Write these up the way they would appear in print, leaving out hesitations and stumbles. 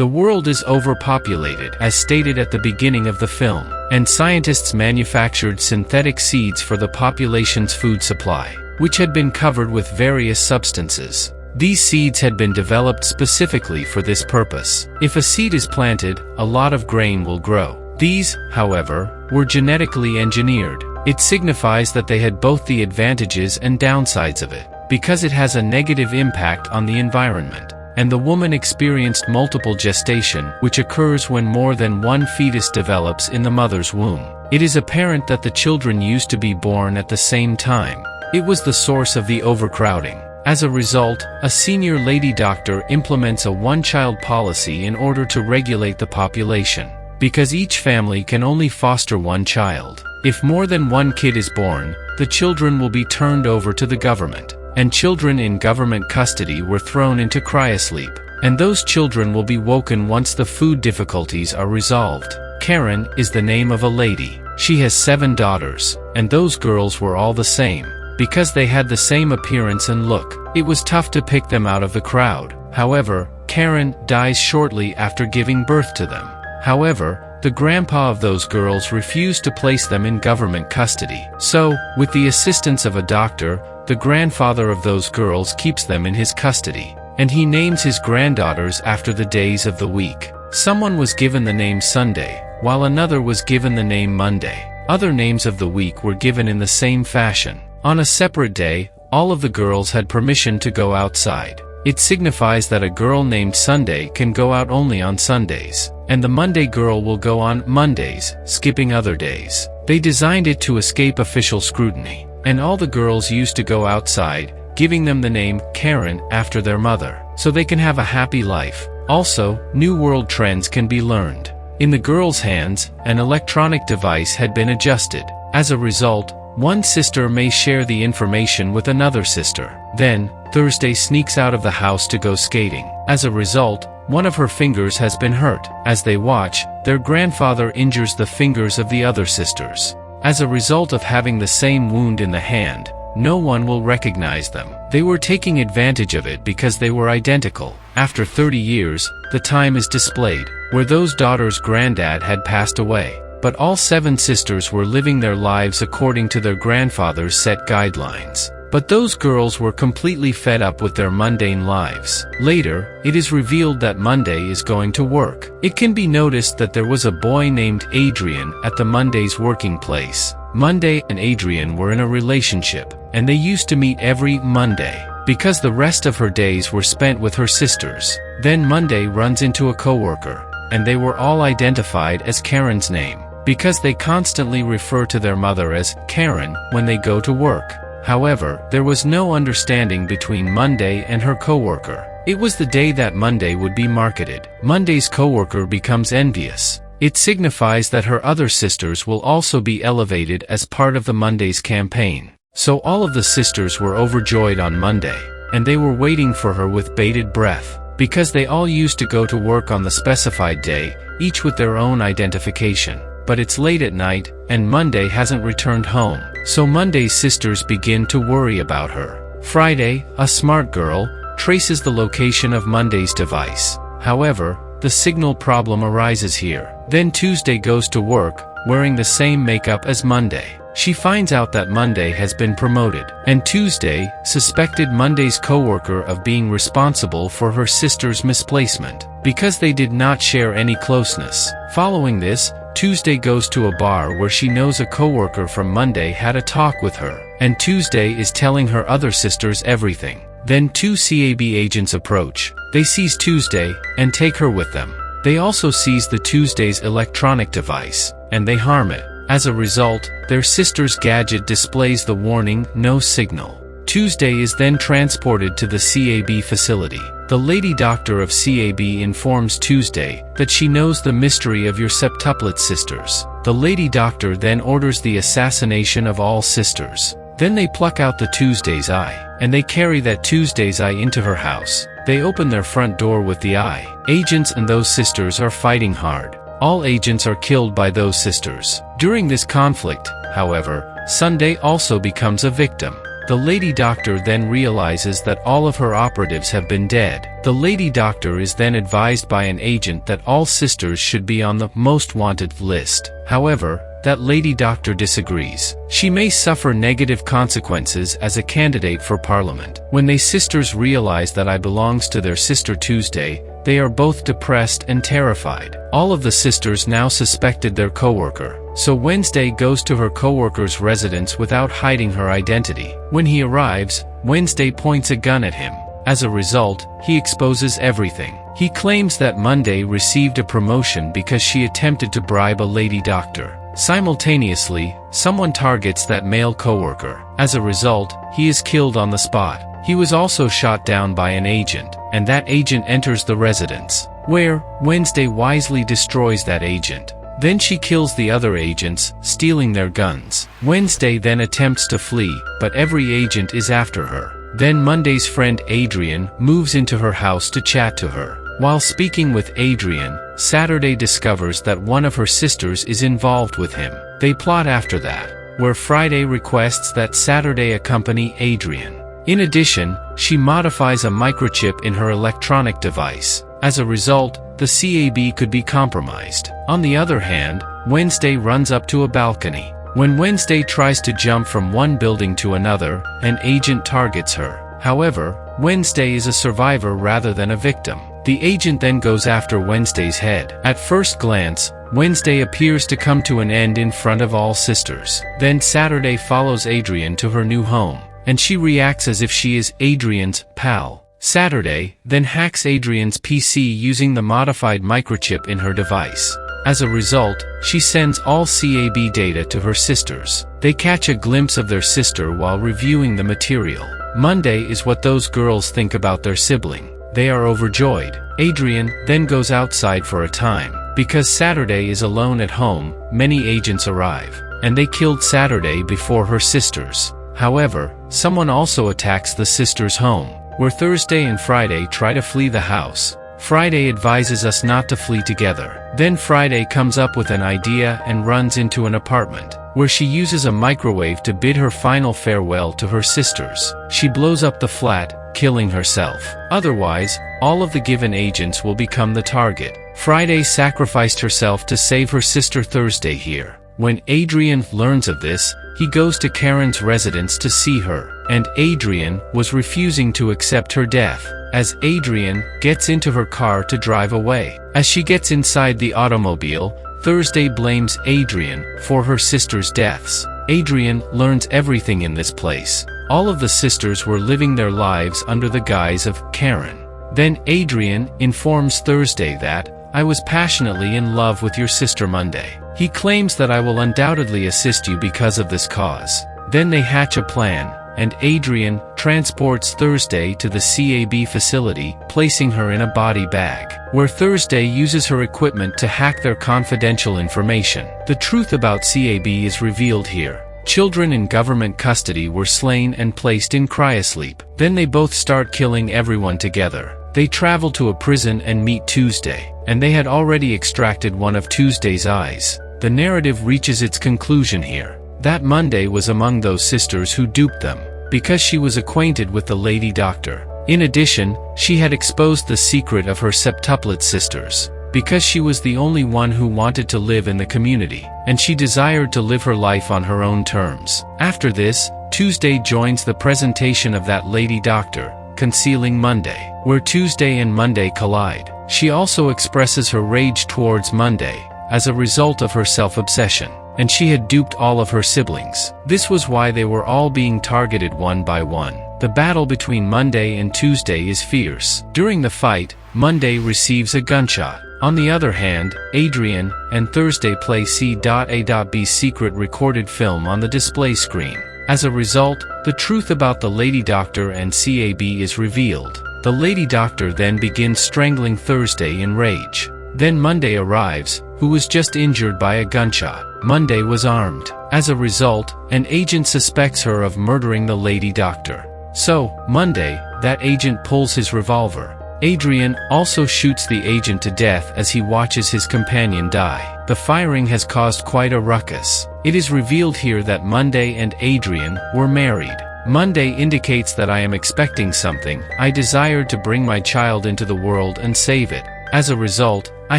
The world is overpopulated, as stated at the beginning of the film, and scientists manufactured synthetic seeds for the population's food supply, which had been covered with various substances. These seeds had been developed specifically for this purpose. If a seed is planted, a lot of grain will grow. These, however, were genetically engineered. It signifies that they had both the advantages and downsides of it, because it has a negative impact on the environment. And the woman experienced multiple gestation, which occurs when more than one fetus develops in the mother's womb. It is apparent that the children used to be born at the same time. It was the source of the overcrowding. As a result, a senior lady doctor implements a one-child policy in order to regulate the population, because each family can only foster one child. If more than one kid is born, the children will be turned over to the government, and children in government custody were thrown into cryosleep, and those children will be woken once the food difficulties are resolved. Karen is the name of a lady. She has 7 daughters, and those girls were all the same, because they had the same appearance and look. It was tough to pick them out of the crowd. However, Karen dies shortly after giving birth to them. However, the grandpa of those girls refused to place them in government custody. So, with the assistance of a doctor, the grandfather of those girls keeps them in his custody, and he names his granddaughters after the days of the week. Someone was given the name Sunday, while another was given the name Monday. Other names of the week were given in the same fashion. On a separate day, all of the girls had permission to go outside. It signifies that a girl named Sunday can go out only on Sundays, and the Monday girl will go on Mondays, skipping other days. They designed it to escape official scrutiny, and all the girls used to go outside, giving them the name Karen after their mother, so they can have a happy life. Also, New World trends can be learned. In the girls' hands, an electronic device had been adjusted. As a result, one sister may share the information with another sister. Then, Thursday sneaks out of the house to go skating. As a result, one of her fingers has been hurt. As they watch, their grandfather injures the fingers of the other sisters. As a result of having the same wound in the hand, no one will recognize them. They were taking advantage of it because they were identical. After 30 years, the time is displayed, where those daughters' granddad had passed away. But all 7 sisters were living their lives according to their grandfather's set guidelines. But those girls were completely fed up with their mundane lives. Later, it is revealed that Monday is going to work. It can be noticed that there was a boy named Adrian at the Monday's working place. Monday and Adrian were in a relationship, and they used to meet every Monday, because the rest of her days were spent with her sisters. Then Monday runs into a coworker, and they were all identified as Karen's name, because they constantly refer to their mother as Karen when they go to work. However, there was no understanding between Monday and her coworker. It was the day that Monday would be marketed. Monday's coworker becomes envious. It signifies that her other sisters will also be elevated as part of the Monday's campaign. So all of the sisters were overjoyed on Monday, and they were waiting for her with bated breath, because they all used to go to work on the specified day, each with their own identification. But it's late at night, and Monday hasn't returned home, so Monday's sisters begin to worry about her. Friday, a smart girl, traces the location of Monday's device. However, the signal problem arises here. Then Tuesday goes to work, wearing the same makeup as Monday. She finds out that Monday has been promoted, and Tuesday suspected Monday's coworker of being responsible for her sister's misplacement, because they did not share any closeness. Following this, Tuesday goes to a bar where she knows a coworker from Monday had a talk with her, and Tuesday is telling her other sisters everything. Then 2 CAB agents approach. They seize Tuesday and take her with them. They also seize the Tuesday's electronic device, and they harm it. As a result, their sister's gadget displays the warning, "No signal." Tuesday is then transported to the CAB facility. The lady doctor of CAB informs Tuesday that she knows the mystery of your septuplet sisters. The lady doctor then orders the assassination of all sisters. Then they pluck out the Tuesday's eye, and they carry that Tuesday's eye into her house. They open their front door with the eye. Agents and those sisters are fighting hard. All agents are killed by those sisters. During this conflict, however, Sunday also becomes a victim. The lady doctor then realizes that all of her operatives have been dead. The lady doctor is then advised by an agent that all sisters should be on the most wanted list. However, that lady doctor disagrees. She may suffer negative consequences as a candidate for parliament. When they sisters realize that I belongs to their sister Tuesday, they are both depressed and terrified. All of the sisters now suspected their co-worker. So Wednesday goes to her co-worker's residence without hiding her identity. When he arrives, Wednesday points a gun at him. As a result, he exposes everything. He claims that Monday received a promotion because she attempted to bribe a lady doctor. Simultaneously, someone targets that male co-worker. As a result, he is killed on the spot. He was also shot down by an agent, and that agent enters the residence, where Wednesday wisely destroys that agent. Then she kills the other agents, stealing their guns. Wednesday then attempts to flee, but every agent is after her. Then Monday's friend Adrian moves into her house to chat to her. While speaking with Adrian, Saturday discovers that one of her sisters is involved with him. They plot after that, where Friday requests that Saturday accompany Adrian. In addition, she modifies a microchip in her electronic device. As a result, the CAB could be compromised. On the other hand, Wednesday runs up to a balcony. When Wednesday tries to jump from one building to another, an agent targets her. However, Wednesday is a survivor rather than a victim. The agent then goes after Wednesday's head. At first glance, Wednesday appears to come to an end in front of all sisters. Then Saturday follows Adrian to her new home, and she reacts as if she is Adrian's pal. Saturday then hacks Adrian's PC using the modified microchip in her device. As a result, she sends all CAB data to her sisters. They catch a glimpse of their sister while reviewing the material. Monday is what those girls think about their sibling. They are overjoyed. Adrian then goes outside for a time. Because Saturday is alone at home, many agents arrive, and they killed Saturday before her sisters. However, someone also attacks the sisters' home, where Thursday and Friday try to flee the house. Friday advises us not to flee together. Then Friday comes up with an idea and runs into an apartment, where she uses a microwave to bid her final farewell to her sisters. She blows up the flat, killing herself. Otherwise, all of the given agents will become the target. Friday sacrificed herself to save her sister Thursday here. When Adrian learns of this, he goes to Karen's residence to see her, and Adrian was refusing to accept her death. As Adrian gets into her car to drive away. As she gets inside the automobile, Thursday blames Adrian for her sister's deaths. Adrian learns everything in this place. All of the sisters were living their lives under the guise of Karen. Then Adrian informs Thursday that, "I was passionately in love with your sister Monday. He claims that I will undoubtedly assist you because of this cause." Then they hatch a plan, and Adrian transports Thursday to the CAB facility, placing her in a body bag, where Thursday uses her equipment to hack their confidential information. The truth about CAB is revealed here. Children in government custody were slain and placed in cryosleep. Then they both start killing everyone together. They travel to a prison and meet Tuesday, and they had already extracted one of Tuesday's eyes. The narrative reaches its conclusion here. That Monday was among those sisters who duped them, because she was acquainted with the lady doctor. In addition, she had exposed the secret of her septuplet sisters, because she was the only one who wanted to live in the community, and she desired to live her life on her own terms. After this, Tuesday joins the presentation of that lady doctor, concealing Monday, where Tuesday and Monday collide. She also expresses her rage towards Monday, as a result of her self-obsession, and she had duped all of her siblings. This was why they were all being targeted one by one. The battle between Monday and Tuesday is fierce. During the fight, Monday receives a gunshot. On the other hand, Adrian and Thursday play C.A.B secret recorded film on the display screen. As a result, the truth about the lady doctor and CAB is revealed. The lady doctor then begins strangling Thursday in rage. Then Monday arrives, who was just injured by a gunshot. Monday was armed. As a result, an agent suspects her of murdering the lady doctor. So, Monday, that agent pulls his revolver. Adrian also shoots the agent to death as he watches his companion die. The firing has caused quite a ruckus. It is revealed here that Monday and Adrian were married. Monday indicates that I am expecting something. I desired to bring my child into the world and save it. As a result, I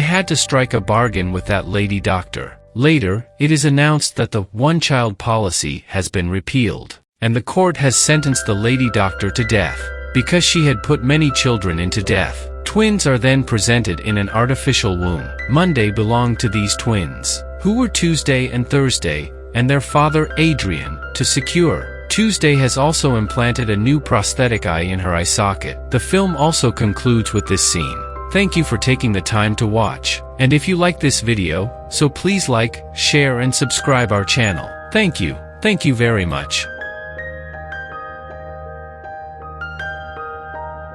had to strike a bargain with that lady doctor. Later, it is announced that the one-child policy has been repealed, and the court has sentenced the lady doctor to death, because she had put many children into death. Twins are then presented in an artificial womb. Monday belonged to these twins, who were Tuesday and Thursday, and their father Adrian, to secure. Tuesday has also implanted a new prosthetic eye in her eye socket. The film also concludes with this scene. Thank you for taking the time to watch. And if you like this video, so please like, share and subscribe our channel. Thank you very much.